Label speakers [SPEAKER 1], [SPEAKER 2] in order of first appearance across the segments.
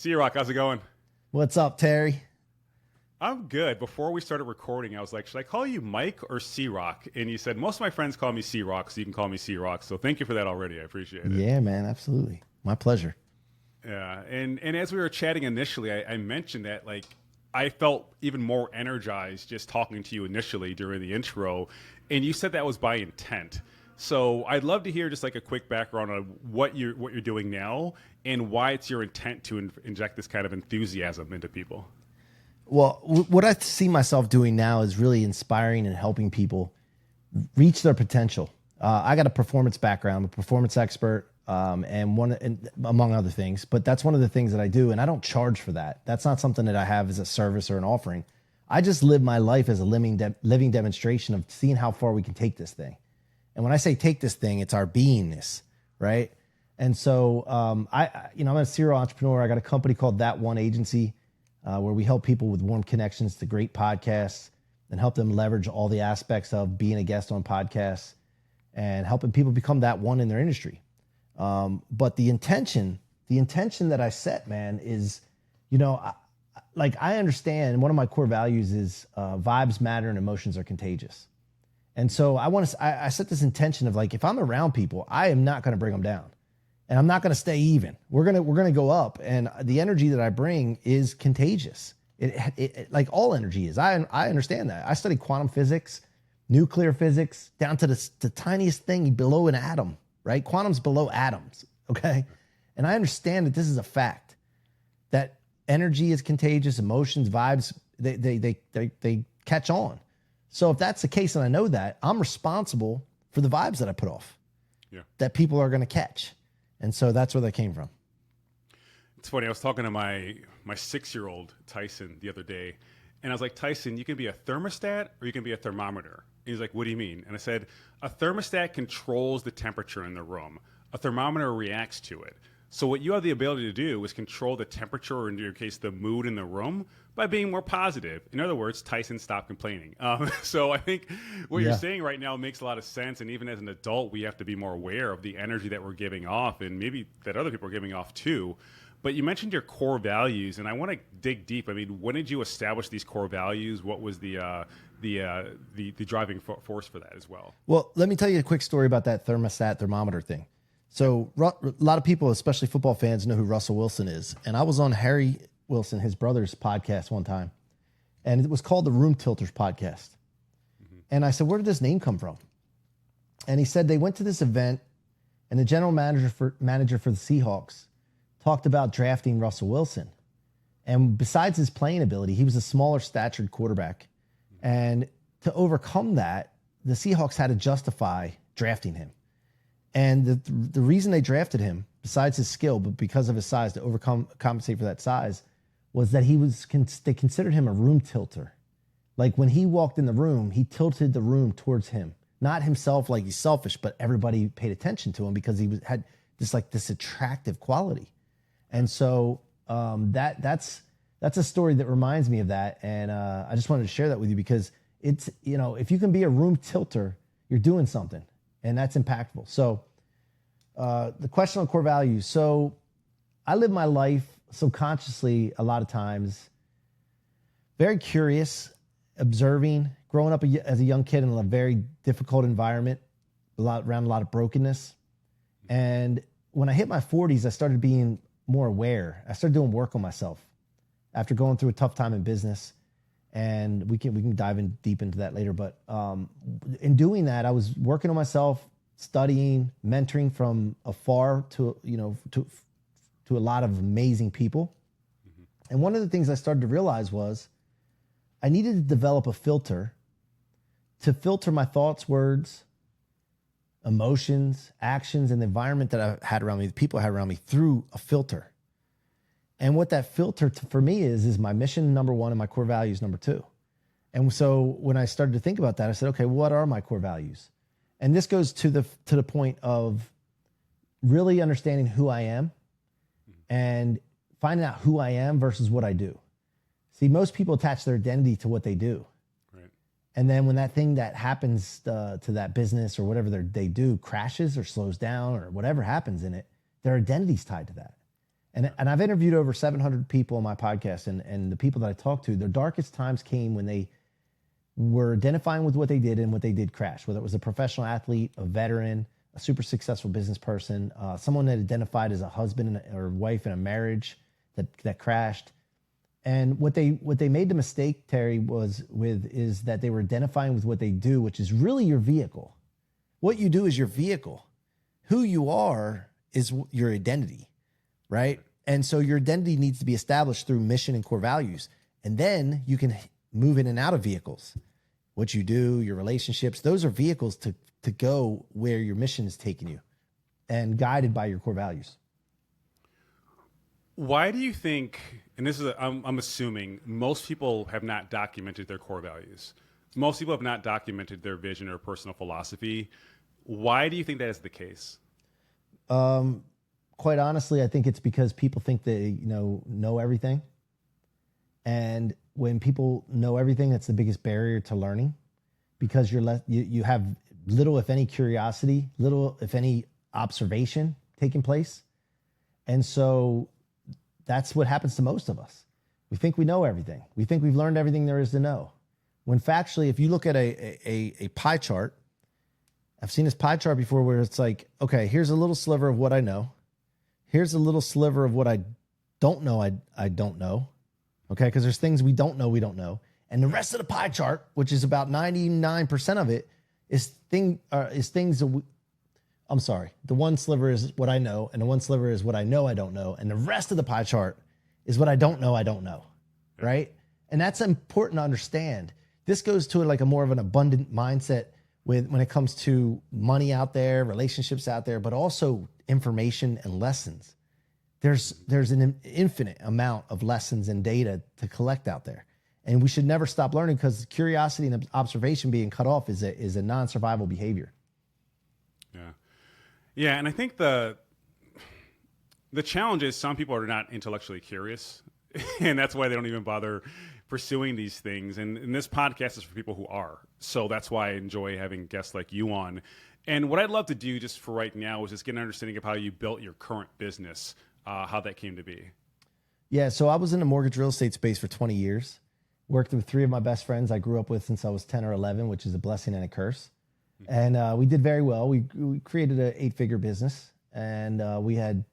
[SPEAKER 1] C-Roc, how's it going?
[SPEAKER 2] What's up, Terry?
[SPEAKER 1] I'm good. Before we started recording, I was like, should I call you Mike or C-Roc? And you said, most of my friends call me C-Roc, so you can call me C-Roc. So thank you for that already. I appreciate it.
[SPEAKER 2] Yeah, man, absolutely. My pleasure.
[SPEAKER 1] Yeah. And as we were chatting initially, I mentioned that, like, I felt even more energized just talking to you initially during the intro. And you said that was by intent. So I'd love to hear just like a quick background on what you're doing now and why it's your intent to inject this kind of enthusiasm into people.
[SPEAKER 2] Well, what I see myself doing now is really inspiring and helping people reach their potential. I got a performance background, I'm a performance expert, and among other things. But that's one of the things that I do, and I don't charge for that. That's not something that I have as a service or an offering. I just live my life as a living demonstration of seeing how far we can take this thing. And when I say take this thing, it's our beingness, right? And so I'm a serial entrepreneur. I got a company called That One Agency, where we help people with warm connections to great podcasts and help them leverage all the aspects of being a guest on podcasts and helping people become that one in their industry. But the intention that I set, man, is, I understand, and one of my core values is vibes matter and emotions are contagious. And so I set this intention of, like, if I'm around people, I am not going to bring them down, and I'm not going to stay even. We're going to go up, and the energy that I bring is contagious. It like all energy is. I understand that. I studied quantum physics, nuclear physics, down to the tiniest thing below an atom, right? Quantum's below atoms, okay? And I understand that this is a fact, that energy is contagious, emotions, vibes, they catch on. So if that's the case, and I know that, I'm responsible for the vibes that I put off, that people are going to catch. And so that's where that came from.
[SPEAKER 1] It's funny. I was talking to my 6-year-old Tyson the other day, and I was like, Tyson, you can be a thermostat or you can be a thermometer. And he's like, what do you mean? And I said, a thermostat controls the temperature in the room. A thermometer reacts to it. So what you have the ability to do is control the temperature, or in your case, the mood in the room, by being more positive. In other words, Tyson, stop complaining. So I think what you're saying right now makes a lot of sense. And even as an adult, we have to be more aware of the energy that we're giving off, and maybe that other people are giving off too. But you mentioned your core values, and I want to dig deep. I mean, when did you establish these core values? What was the driving force for that as well?
[SPEAKER 2] Well, let me tell you a quick story about that thermostat thermometer thing. So a lot of people, especially football fans, know who Russell Wilson is. And I was on Harry Wilson, his brother's podcast one time, and it was called the Room Tilters Podcast. Mm-hmm. And I said, where did this name come from? And he said they went to this event, and the general manager for the Seahawks talked about drafting Russell Wilson. And besides his playing ability, he was a smaller statured quarterback. Mm-hmm. And to overcome that, the Seahawks had to justify drafting him. And the reason they drafted him, besides his skill, but because of his size, to compensate for that size, was that they considered him a room tilter. Like when he walked in the room, he tilted the room towards him. Not himself, like he's selfish, but everybody paid attention to him because he had this attractive quality. And so that's a story that reminds me of that. And I just wanted to share that with you because it's, if you can be a room tilter, you're doing something. And that's impactful. So the question on core values. So I live my life subconsciously a lot of times, very curious, observing, growing up as a young kid in a very difficult environment, around a lot of brokenness. And when I hit my 40s, I started being more aware. I started doing work on myself after going through a tough time in business. And we can dive in deep into that later. But in doing that, I was working on myself, studying, mentoring from afar to a lot of amazing people. Mm-hmm. And one of the things I started to realize was I needed to develop a filter to filter my thoughts, words, emotions, actions, and the environment that I had around me, the people I had around me, through a filter. And what that filter for me is my mission, number one, and my core values, number two. And so when I started to think about that, I said, okay, what are my core values? And this goes to the point of really understanding who I am and finding out who I am versus what I do. See, most people attach their identity to what they do. Right. And then when that thing that happens to that business or whatever they do crashes or slows down or whatever happens in it, their identity's tied to that. And I've interviewed over 700 people on my podcast, and the people that I talked to, their darkest times came when they were identifying with what they did and what they did crash, whether it was a professional athlete, a veteran, a super successful business person, someone that identified as a husband or wife in a marriage that crashed. And what they made the mistake, Terry, is that they were identifying with what they do, which is really your vehicle. What you do is your vehicle. Who you are is your identity, right? And so your identity needs to be established through mission and core values. And then you can move in and out of vehicles. What you do, your relationships, those are vehicles to go where your mission is taking you and guided by your core values.
[SPEAKER 1] Why do you think, and this is, I'm assuming most people have not documented their core values. Most people have not documented their vision or personal philosophy. Why do you think that is the case?
[SPEAKER 2] Quite honestly, I think it's because people think they know everything. And when people know everything, that's the biggest barrier to learning, because you have little, if any, curiosity, little, if any, observation taking place. And so that's what happens to most of us. We think we know everything. We think we've learned everything there is to know. When factually, if you look at a pie chart, I've seen this pie chart before where it's like, okay, here's a little sliver of what I know. Here's a little sliver of what I don't know I don't know. Okay, because there's things we don't know. And the rest of the pie chart, which is about 99% of it, is things that I'm sorry. The one sliver is what I know, and the one sliver is what I don't know. And the rest of the pie chart is what I don't know. Right? And that's important to understand. This goes to like a more of an abundant mindset when it comes to money out there, relationships out there, but also information and lessons. There's an infinite amount of lessons and data to collect out there. And we should never stop learning, because curiosity and observation being cut off is a non-survival behavior.
[SPEAKER 1] Yeah, and I think the challenge is some people are not intellectually curious, and that's why they don't even bother pursuing these things. And this podcast is for people who are. So that's why I enjoy having guests like you on. And what I'd love to do just for right now is just get an understanding of how you built your current business, how that came to be.
[SPEAKER 2] Yeah, so I was in the mortgage real estate space for 20 years. Worked with 3 of my best friends I grew up with since I was 10 or 11, which is a blessing and a curse. And we did very well. We created an 8-figure business, and we had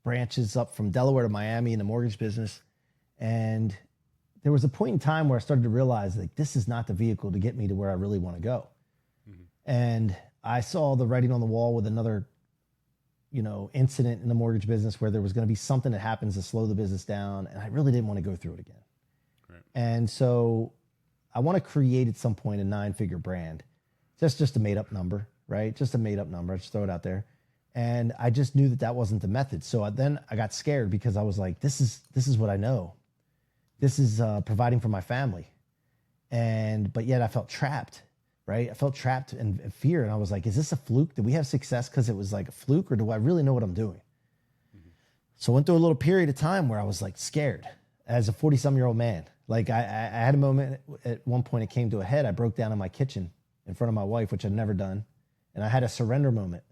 [SPEAKER 2] branches up from Delaware to Miami in the mortgage business. And there was a point in time where I started to realize, like, this is not the vehicle to get me to where I really want to go. Mm-hmm. And I saw the writing on the wall with another, incident in the mortgage business where there was going to be something that happens to slow the business down. And I really didn't want to go through it again. Right. And so I want to create at some point a 9-figure brand. Just a made up number, right? Just a made up number. I just throw it out there. And I just knew that wasn't the method. So then I got scared, because I was like, this is what I know. This is providing for my family. But yet I felt trapped, right? I felt trapped in fear. And I was like, is this a fluke? Did we have success because it was like a fluke, or do I really know what I'm doing? Mm-hmm. So I went through a little period of time where I was like scared as a 40-some-year-old man. Like I had a moment at one point, it came to a head. I broke down in my kitchen in front of my wife, which I'd never done. And I had a surrender moment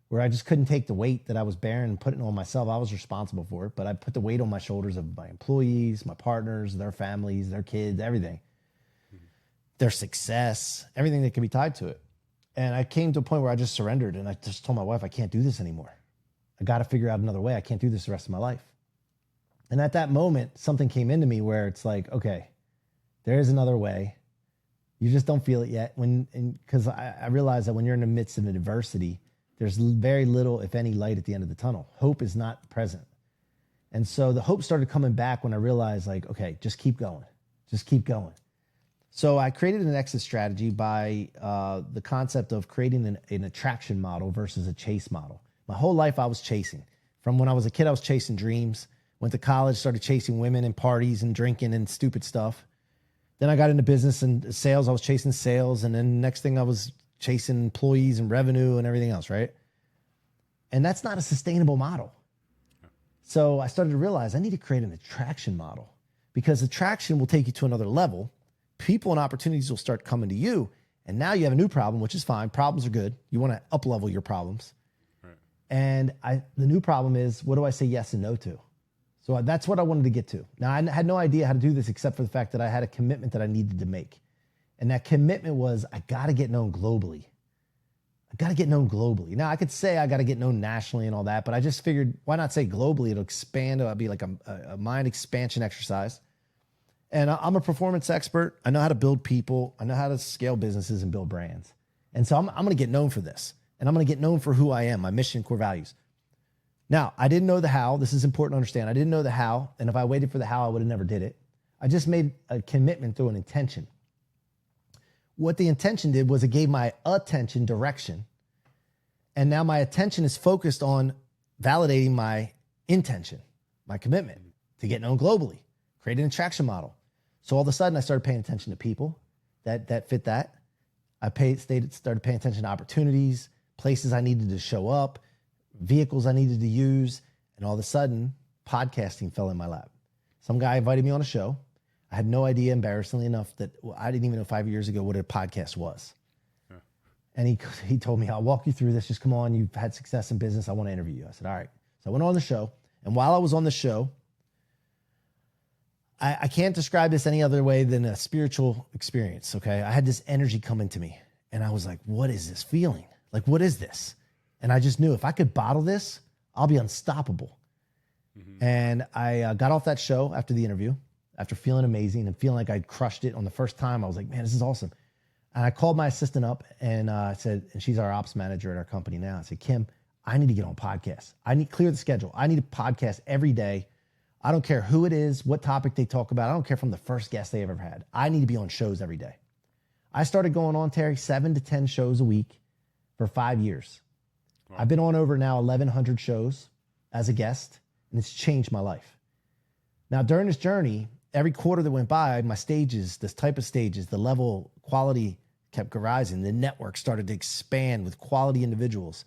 [SPEAKER 2] where I just couldn't take the weight that I was bearing and putting on myself. I was responsible for it, but I put the weight on my shoulders of my employees, my partners, their families, their kids, everything, their success, everything that can be tied to it. And I came to a point where I just surrendered, and I just told my wife, I can't do this anymore. I got to figure out another way. I can't do this the rest of my life. And at that moment, something came into me where it's like, okay, there is another way. You just don't feel it yet. Because I realized that when you're in the midst of adversity, there's very little, if any, light at the end of the tunnel. Hope is not present. And so the hope started coming back when I realized, like, okay, just keep going. Just keep going. So I created an exit strategy by the concept of creating an attraction model versus a chase model. My whole life I was chasing. From when I was a kid, I was chasing dreams. Went to college, started chasing women and parties and drinking and stupid stuff. Then I got into business and sales. I was chasing sales. And then next thing I was chasing employees and revenue and everything else, right? And that's not a sustainable model. So I started to realize I need to create an attraction model, because attraction will take you to another level. People and opportunities will start coming to you. And now you have a new problem, which is fine. Problems are good. You want to up-level your problems. Right. And the new problem is, what do I say yes and no to? So that's what I wanted to get to. Now, I had no idea how to do this except for the fact that I had a commitment that I needed to make. And that commitment was, I got to get known globally. I got to get known globally. Now, I could say I got to get known nationally and all that, but I just figured, why not say globally? It'll expand. It'll be like a mind expansion exercise. And I'm a performance expert. I know how to build people. I know how to scale businesses and build brands. And so I'm going to get known for this. And I'm going to get known for who I am, my mission, core values. Now, I didn't know the how. This is important to understand. I didn't know the how. And if I waited for the how, I would have never did it. I just made a commitment through an intention. What the intention did was it gave my attention direction. And now my attention is focused on validating my intention, my commitment to get known globally, create an attraction model. So all of a sudden I started paying attention to people that fit that. I started paying attention to opportunities, places I needed to show up, vehicles I needed to use. And all of a sudden podcasting fell in my lap. Some guy invited me on a show. I had no idea, embarrassingly enough, that I didn't even know 5 years ago what a podcast was. Yeah. And he told me, I'll walk you through this. Just come on. You've had success in business. I want to interview you. I said, all right. So I went on the show. And while I was on the show, I can't describe this any other way than a spiritual experience, okay? I had this energy come into me. And I was like, what is this feeling? Like, what is this? And I just knew if I could bottle this, I'll be unstoppable. Mm-hmm. And I got off that show after the interview, after feeling amazing and feeling like I'd crushed it on the first time. I was like, man, this is awesome. And I called my assistant up and I said, and she's our ops manager at our company now. I said, Kim, I need to get on podcasts. I need clear the schedule. I need a podcast every day. I don't care who it is, what topic they talk about. I don't care from the first guest they ever had. I need to be on shows every day. I started going on, Terry, 7 to 10 shows a week for 5 years. Wow. I've been on over now 1,100 shows as a guest, and it's changed my life. Now, during this journey, every quarter that went by, my stages, this type of stages, the level quality kept rising. The network started to expand with quality individuals.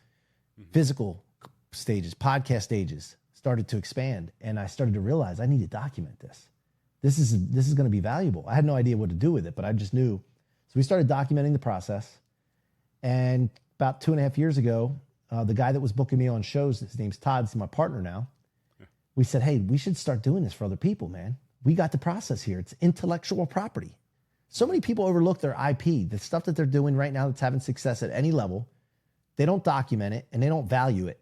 [SPEAKER 2] Mm-hmm. Physical stages, podcast stages started to expand. And I started to realize I need to document this. This is going to be valuable. I had no idea what to do with it, but I just knew. So we started documenting the process. And about 2.5 years ago, the guy that was booking me on shows, his name's Todd, he's my partner now. Yeah. We said, hey, we should start doing this for other people, man. We got the process here. It's intellectual property. So many people overlook their IP, the stuff that they're doing right now that's having success at any level. They don't document it and they don't value it.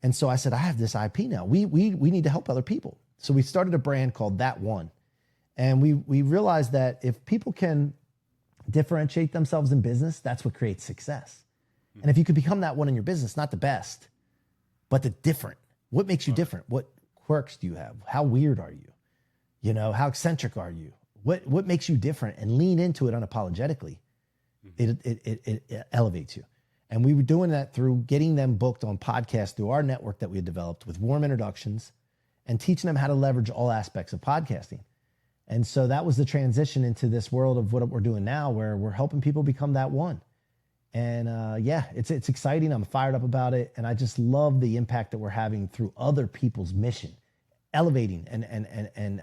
[SPEAKER 2] And so I said, I have this IP now. We need to help other people. So we started a brand called That One. And we realized that if people can differentiate themselves in business, that's what creates success. Mm-hmm. And if you could become that one in your business, not the best, but the different. What makes you different? What quirks do you have? How weird are you? You know, how eccentric are you? What makes you different? And lean into it unapologetically. Mm-hmm. It elevates you. And we were doing that through getting them booked on podcasts through our network that we had developed with warm introductions and teaching them how to leverage all aspects of podcasting. And so that was the transition into this world of what we're doing now, where we're helping people become that one. And it's exciting. I'm fired up about it. And I just love the impact that we're having through other people's mission, elevating and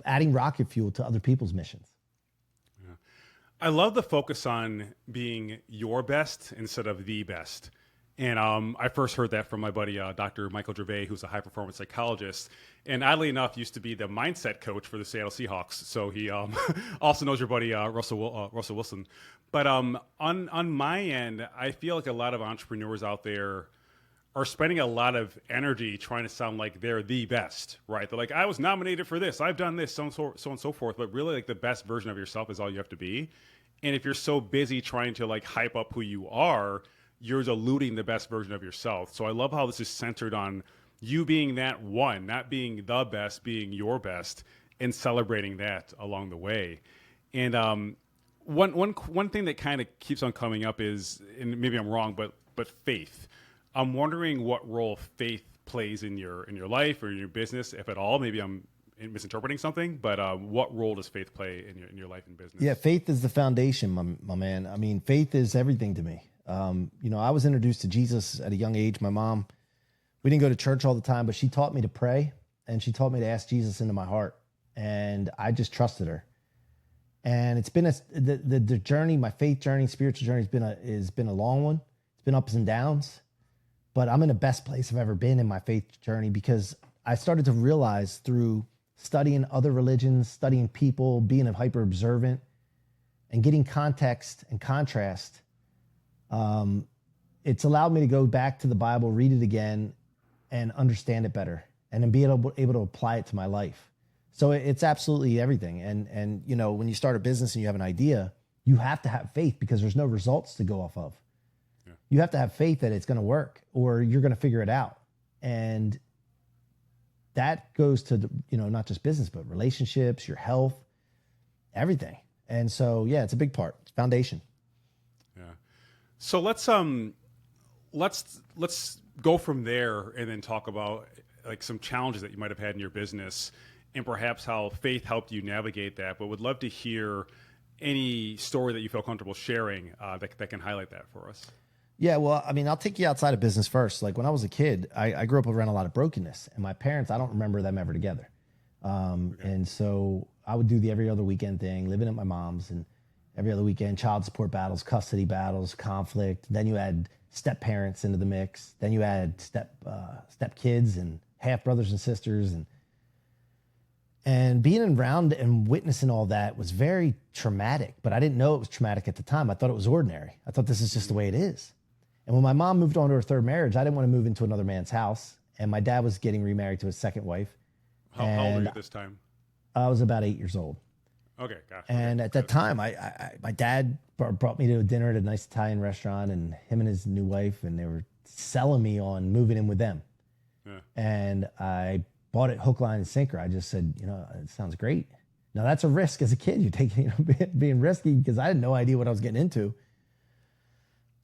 [SPEAKER 2] adding rocket fuel to other people's missions.
[SPEAKER 1] Yeah. I love the focus on being your best instead of the best. And I first heard that from my buddy, Dr. Michael Gervais, who's a high-performance psychologist. And oddly enough, used to be the mindset coach for the Seattle Seahawks. So he also knows your buddy, Russell Wilson. But on my end, I feel like a lot of entrepreneurs out there are spending a lot of energy trying to sound like they're the best, right? They're like, I was nominated for this, I've done this, so on and so forth. But really, like, the best version of yourself is all you have to be. And if you're so busy trying to like hype up who you are, you're diluting the best version of yourself. So I love how this is centered on you being that one, not being the best, being your best, and celebrating that along the way. And one thing that kind of keeps on coming up is, and maybe I'm wrong, but faith. I'm wondering what role faith plays in your life or in your business, if at all. Maybe I'm misinterpreting something, but what role does faith play in your life and business?
[SPEAKER 2] Yeah, faith is the foundation, my man. I mean, faith is everything to me. I was introduced to Jesus at a young age. My mom, we didn't go to church all the time, but she taught me to pray and she taught me to ask Jesus into my heart. And I just trusted her. And it's been the journey, my faith journey, spiritual journey has been a long one. It's been ups and downs, but I'm in the best place I've ever been in my faith journey because I started to realize through studying other religions, studying people, being a hyper observant, and getting context and contrast, it's allowed me to go back to the Bible, read it again, and understand it better, and then be able to apply it to my life. So it's absolutely everything. And you know, when you start a business and you have an idea, you have to have faith because there's no results to go off of. Yeah. You have to have faith that it's going to work, or you're going to figure it out. And that goes to, you know, not just business, but relationships, your health, everything. And so, yeah, it's a big part. It's foundation.
[SPEAKER 1] Yeah. So let's go from there and then talk about like some challenges that you might have had in your business and perhaps how faith helped you navigate that. But would love to hear any story that you feel comfortable sharing that can highlight that for us.
[SPEAKER 2] Yeah, well, I mean, I'll take you outside of business first. Like when I was a kid, I grew up around a lot of brokenness, and my parents, I don't remember them ever together. And so I would do the every other weekend thing, living at my mom's, and every other weekend, child support battles, custody battles, conflict. Then you add step parents into the mix. Then you add step kids and half brothers and sisters, and being around and witnessing all that was very traumatic. But I didn't know it was traumatic at the time. I thought it was ordinary. I thought this is just the way it is. And when my mom moved on to her third marriage, I didn't want to move into another man's house. And my dad was getting remarried to his second wife.
[SPEAKER 1] How old were you at this time?
[SPEAKER 2] I was about 8 years old.
[SPEAKER 1] Okay, gotcha.
[SPEAKER 2] And at that time, my dad brought me to a dinner at a nice Italian restaurant, and him and his new wife, and they were selling me on moving in with them. Yeah. And I bought it hook, line, and sinker. I just said, you know, it sounds great. Now that's a risk as a kid. You're taking, you know, being risky because I had no idea what I was getting into.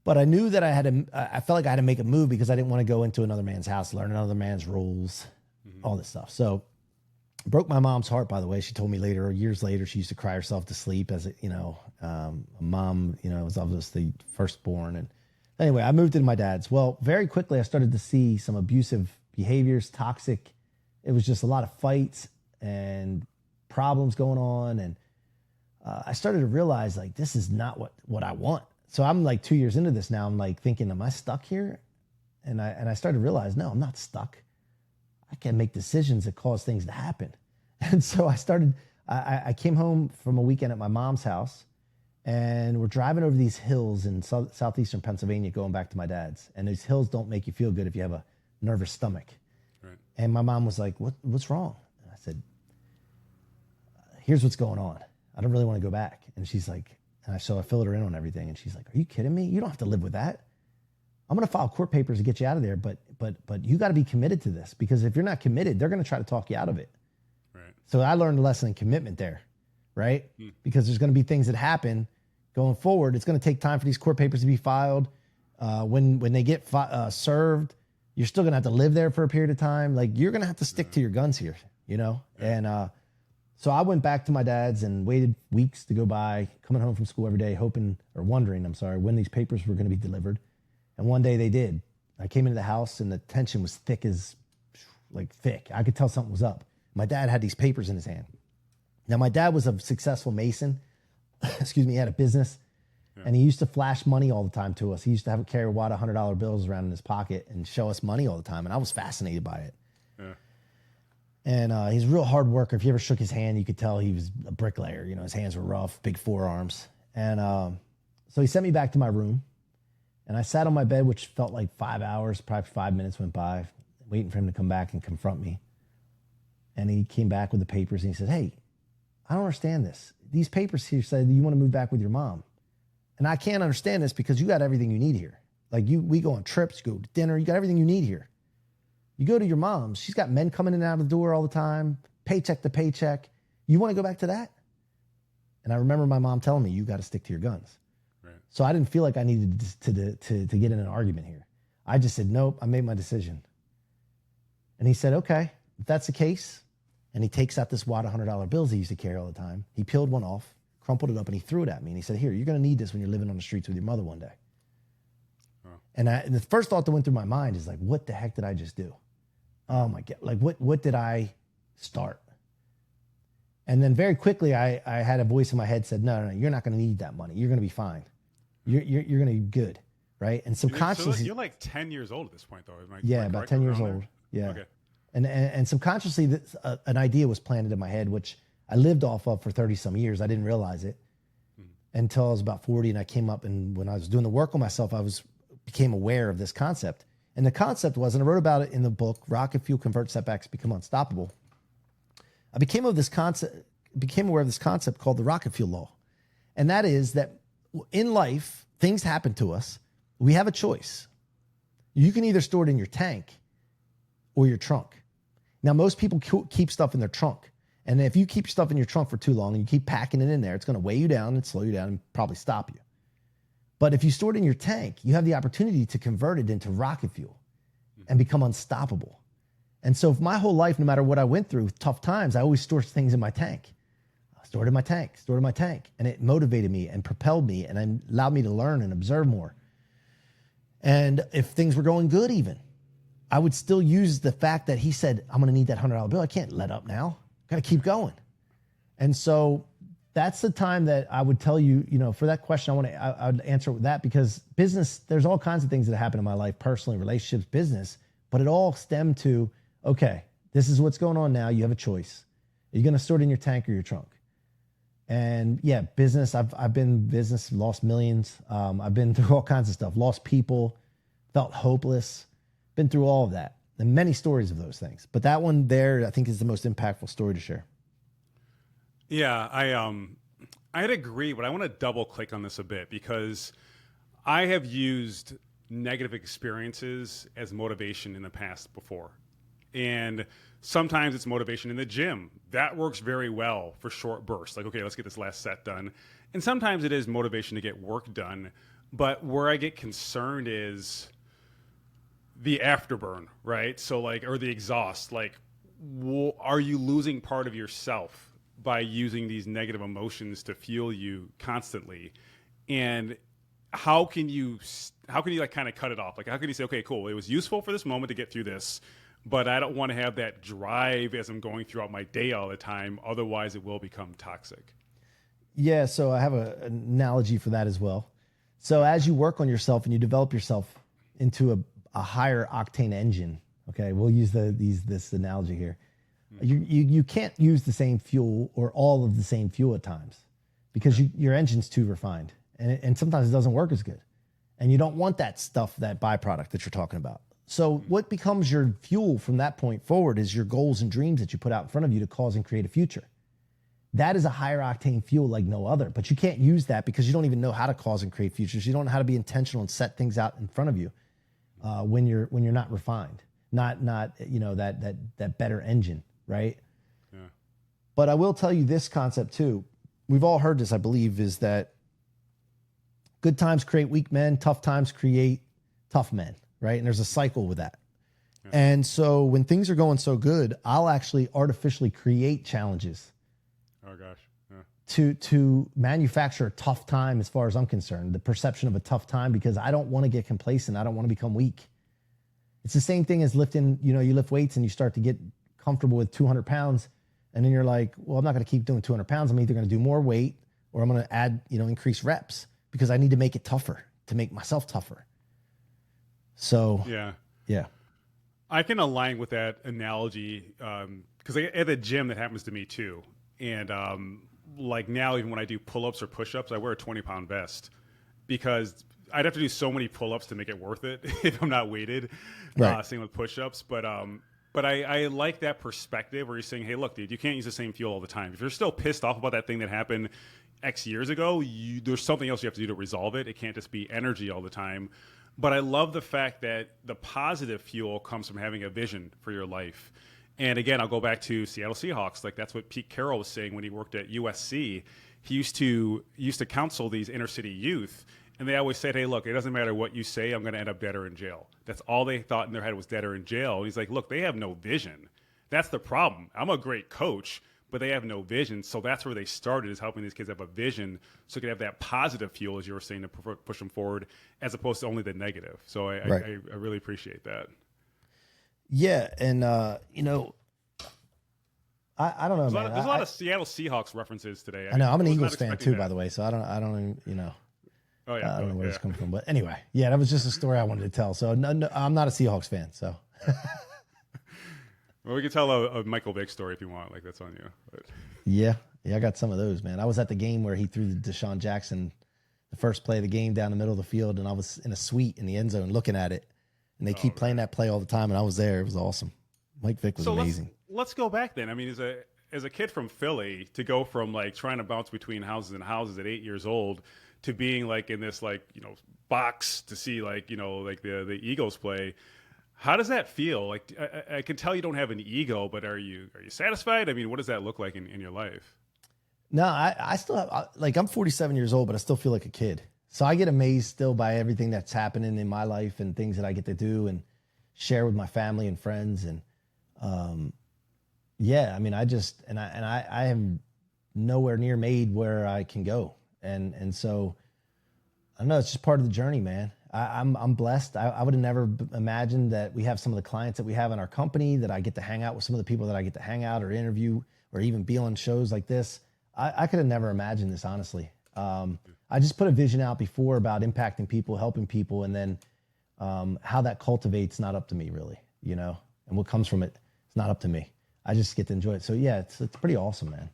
[SPEAKER 2] But I knew that I felt like I had to make a move because I didn't want to go into another man's house, learn another man's rules, all this stuff. So broke my mom's heart, by the way. She told me later, years later, she used to cry herself to sleep as a mom, you know, was obviously firstborn. And anyway, I moved into my dad's. Well, very quickly, I started to see some abusive behaviors, toxic. It was just a lot of fights and problems going on. And I started to realize like, this is not what I want. So I'm like 2 years into this now. I'm like thinking, am I stuck here? And I started to realize, no, I'm not stuck. I can make decisions that cause things to happen. And so I came home from a weekend at my mom's house, and we're driving over these hills in southeastern Pennsylvania going back to my dad's. And these hills don't make you feel good if you have a nervous stomach. Right. And my mom was like, what's wrong? And I said, here's what's going on. I don't really want to go back. And she's like, so I filled her in on everything. And she's like, are you kidding me? You don't have to live with that. I'm going to file court papers to get you out of there. But you got to be committed to this, because if you're not committed, they're going to try to talk you out of it. Right. So I learned a lesson in commitment there, right? Because there's going to be things that happen going forward. It's going to take time for these court papers to be filed. When they get served, you're still going to have to live there for a period of time. Like, you're going to have to stick to your guns here, you know? And, so I went back to my dad's and waited weeks to go by, coming home from school every day, wondering, when these papers were going to be delivered. And one day they did. I came into the house and the tension was thick. I could tell something was up. My dad had these papers in his hand. Now, my dad was a successful Mason. Excuse me. He had a business, and he used to flash money all the time to us. He used to carry a wad of $100 bills around in his pocket and show us money all the time. And I was fascinated by it. Yeah. And he's a real hard worker. If you ever shook his hand, you could tell he was a bricklayer. You know, his hands were rough, big forearms. And so he sent me back to my room. And I sat on my bed, which felt like 5 hours, probably 5 minutes went by, waiting for him to come back and confront me. And he came back with the papers, and he said, hey, I don't understand this. These papers here said you want to move back with your mom. And I can't understand this because you got everything you need here. Like, we go on trips, you go to dinner, you got everything you need here. You go to your mom's, she's got men coming in and out of the door all the time, paycheck to paycheck. You want to go back to that? And I remember my mom telling me, you got to stick to your guns. Right. So I didn't feel like I needed to get in an argument here. I just said, nope, I made my decision. And he said, okay, if that's the case. And he takes out this wad of $100 bills he used to carry all the time. He peeled one off, crumpled it up, and he threw it at me. And he said, here, you're going to need this when you're living on the streets with your mother one day. Oh. And the first thought that went through my mind is like, what the heck did I just do? Oh my God, like what did I start? And then very quickly, I had a voice in my head said, no, you're not going to need that money. You're going to be fine. You're going to be good, right? And subconsciously,
[SPEAKER 1] you're like 10 years old at this point, though.
[SPEAKER 2] Yeah, about 10 years old. Yeah.
[SPEAKER 1] Okay.
[SPEAKER 2] And subconsciously, an idea was planted in my head, which I lived off of for 30 some years. I didn't realize it until I was about 40. And I came up, and when I was doing the work on myself, became aware of this concept. And the concept was, and I wrote about it in the book, Rocket Fuel, Convert Setbacks, Become Unstoppable. I became aware of this concept called the rocket fuel law. And that is that in life, things happen to us. We have a choice. You can either store it in your tank or your trunk. Now, most people keep stuff in their trunk. And if you keep stuff in your trunk for too long and you keep packing it in there, it's going to weigh you down and slow you down and probably stop you. But if you store it in your tank, you have the opportunity to convert it into rocket fuel and become unstoppable. And so for my whole life, no matter what I went through, tough times, I always store things in my tank. I stored in my tank. And it motivated me and propelled me and allowed me to learn and observe more. And if things were going good even, I would still use the fact that he said, I'm going to need that $100 bill. I can't let up now. Got to keep going. And so that's the time that I would tell you, for that question, I would answer with that, because business, there's all kinds of things that happen in my life, personally, relationships, business, but it all stemmed to, okay, this is what's going on now. You have a choice. Are you going to store it in your tank or your trunk? And yeah, business, I've been in business, lost millions. I've been through all kinds of stuff, lost people, felt hopeless, been through all of that, and many stories of those things. But that one there, I think, is the most impactful story to share.
[SPEAKER 1] Yeah, I'd agree, but I want to double click on this a bit, because I have used negative experiences as motivation in the past before. And sometimes it's motivation in the gym. That works very well for short bursts. Like, okay, let's get this last set done. And sometimes it is motivation to get work done. But where I get concerned is the afterburn, right? So or the exhaust, are you losing part of yourself by using these negative emotions to fuel you constantly? And how can you kind of cut it off? How can you say, okay, cool, it was useful for this moment to get through this, but I don't want to have that drive as I'm going throughout my day all the time. Otherwise, it will become toxic.
[SPEAKER 2] Yeah, so I have an analogy for that as well. So as you work on yourself and you develop yourself into a higher octane engine, okay, we'll use this analogy here. You can't use the same fuel or all of the same fuel at times, because your engine's too refined, and sometimes it doesn't work as good. And you don't want that stuff, that byproduct that you're talking about. So what becomes your fuel from that point forward is your goals and dreams that you put out in front of you to cause and create a future. That is a higher octane fuel like no other, but you can't use that because you don't even know how to cause and create futures. You don't know how to be intentional and set things out in front of you when you're not refined, not that better engine, right? Yeah. But I will tell you this concept too. We've all heard this, I believe, is that good times create weak men, tough times create tough men, right? And there's a cycle with that. Yeah. And so when things are going so good, I'll actually artificially create challenges.
[SPEAKER 1] Oh gosh.
[SPEAKER 2] To manufacture a tough time, as far as I'm concerned, the perception of a tough time, because I don't want to get complacent. I don't want to become weak. It's the same thing as lifting, you lift weights and you start to get comfortable with 200 pounds. And then you're like, well, I'm not going to keep doing 200 pounds. I'm either going to do more weight or I'm going to add, increase reps, because I need to make it tougher, to make myself tougher. So, yeah.
[SPEAKER 1] I can align with that analogy because at the gym, that happens to me too. And now, even when I do pull-ups or push-ups, I wear a 20-pound vest, because I'd have to do so many pull-ups to make it worth it if I'm not weighted. Right. Same with push-ups. But I like that perspective where you're saying, hey, look, dude, you can't use the same fuel all the time. If you're still pissed off about that thing that happened X years ago, there's something else you have to do to resolve it. It can't just be energy all the time. But I love the fact that the positive fuel comes from having a vision for your life. And again, I'll go back to Seattle Seahawks. That's what Pete Carroll was saying when he worked at USC. He used to counsel these inner city youth, and they always said, hey, look, it doesn't matter what you say, I'm going to end up dead or in jail. That's all they thought in their head was dead or in jail. And he's like, look, they have no vision. That's the problem. I'm a great coach, but they have no vision. So that's where they started, is helping these kids have a vision so they could have that positive fuel, as you were saying, to push them forward, as opposed to only the negative. So I really appreciate that.
[SPEAKER 2] Yeah, and I don't know, man.
[SPEAKER 1] There's a lot of Seattle Seahawks references today.
[SPEAKER 2] I know. I'm an Eagles fan too, by the way. So I don't
[SPEAKER 1] Oh yeah.
[SPEAKER 2] I don't know where it's coming from, but anyway, that was just a story I wanted to tell. So no, I'm not a Seahawks fan. So.
[SPEAKER 1] Well, we can tell a Michael Vick story if you want. Like that's on you. But.
[SPEAKER 2] Yeah. Yeah, I got some of those, man. I was at the game where he threw the Deshaun Jackson, the first play of the game down the middle of the field, and I was in a suite in the end zone looking at it. And they keep playing that play all the time, and I was there. It was awesome. Mike Vick was amazing.
[SPEAKER 1] Let's go back then. I mean, as a kid from Philly, to go from like trying to bounce between houses and houses at 8 years old to being like in this like, you know, box to see like, you know, like the Eagles play. How does that feel? Like I can tell you don't have an ego, but are you satisfied? I mean, what does that look like in your life?
[SPEAKER 2] No, I still have, like, I'm 47 years old, but I still feel like a kid. So I get amazed still by everything that's happening in my life and things that I get to do and share with my family and friends. And, yeah, I mean, I am nowhere near made where I can go. And so I don't know, it's just part of the journey, man. I'm blessed. I would have never imagined that we have some of the clients that we have in our company, that I get to hang out with some of the people that I get to hang out or interview or even be on shows like this. I could have never imagined this, honestly. I just put a vision out before about impacting people, helping people, and then how that cultivates, not up to me, really, you know, and what comes from it, it's not up to me. I just get to enjoy it. So yeah, it's pretty awesome, man.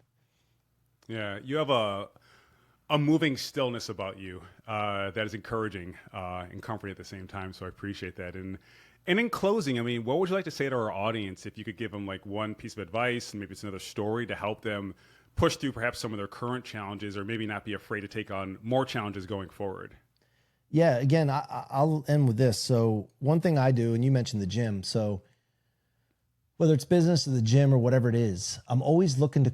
[SPEAKER 1] Yeah, you have a moving stillness about you that is encouraging and comforting at the same time. So I appreciate that. And in closing, I mean, what would you like to say to our audience if you could give them like one piece of advice and maybe it's another story to help them push through perhaps some of their current challenges, or maybe not be afraid to take on more challenges going forward?
[SPEAKER 2] Yeah, again, I'll end with this. So one thing I do, and you mentioned the gym. So whether it's business or the gym or whatever it is, I'm always looking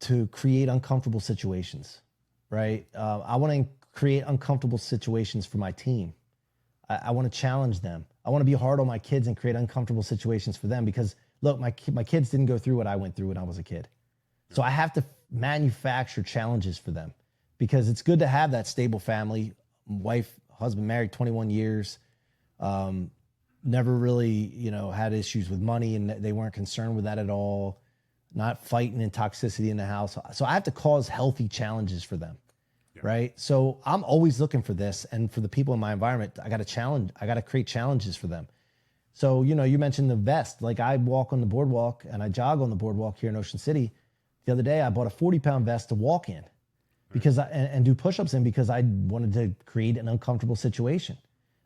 [SPEAKER 2] to create uncomfortable situations, right? I want to create uncomfortable situations for my team. I want to challenge them. I want to be hard on my kids and create uncomfortable situations for them because, look, my kids didn't go through what I went through when I was a kid. So I have to manufacture challenges for them because it's good to have that stable family, wife, husband, married 21 years, never really, you know, had issues with money and they weren't concerned with that at all, not fighting and toxicity in the house. So I have to cause healthy challenges for them, right? So I'm always looking for this. And for the people in my environment, I got to create challenges for them. So, you know, you mentioned the vest. Like I walk on the boardwalk and I jog on the boardwalk here in Ocean City. The other day, I bought a 40-pound vest to walk in because and do push-ups in because I wanted to create an uncomfortable situation.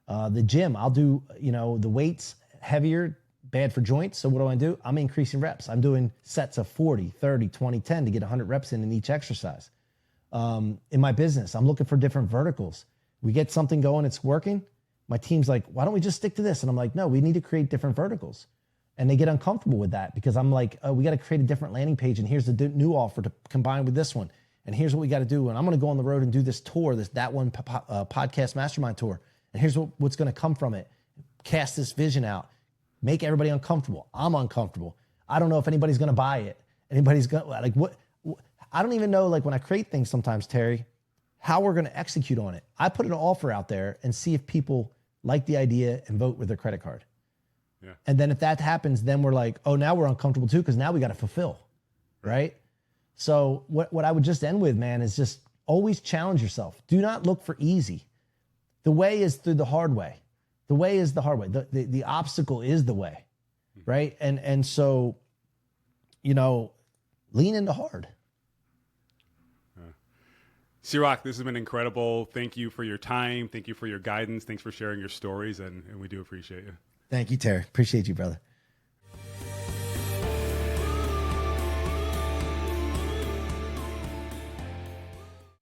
[SPEAKER 2] The gym, I'll do, you know, the weights heavier, bad for joints. So what do? I'm increasing reps. I'm doing sets of 40, 30, 20, 10 to get 100 reps in each exercise. In my business, I'm looking for different verticals. We get something going, it's working. My team's like, why don't we just stick to this? And I'm like, no, we need to create different verticals. And they get uncomfortable with that because I'm like, oh, we got to create a different landing page. And here's the new offer to combine with this one. And here's what we got to do. And I'm going to go on the road and do this tour, that one podcast mastermind tour. And here's what's going to come from it. Cast this vision out. Make everybody uncomfortable. I'm uncomfortable. I don't know if anybody's going to buy it. Anybody's going to, like, what? I don't even know, like, when I create things sometimes, Terry, how we're going to execute on it. I put an offer out there and see if people like the idea and vote with their credit card. Yeah. And then if that happens, then we're like, oh, now we're uncomfortable too, because now we got to fulfill, right? So what I would just end with, man, is just always challenge yourself. Do not look for easy. The way is through the hard way. The way is the hard way. The obstacle is the way, right? And so, you know, lean into hard.
[SPEAKER 1] C-Roc, this has been incredible. Thank you for your time. Thank you for your guidance. Thanks for sharing your stories, and we do appreciate you.
[SPEAKER 2] Thank you, Terry. Appreciate you, brother.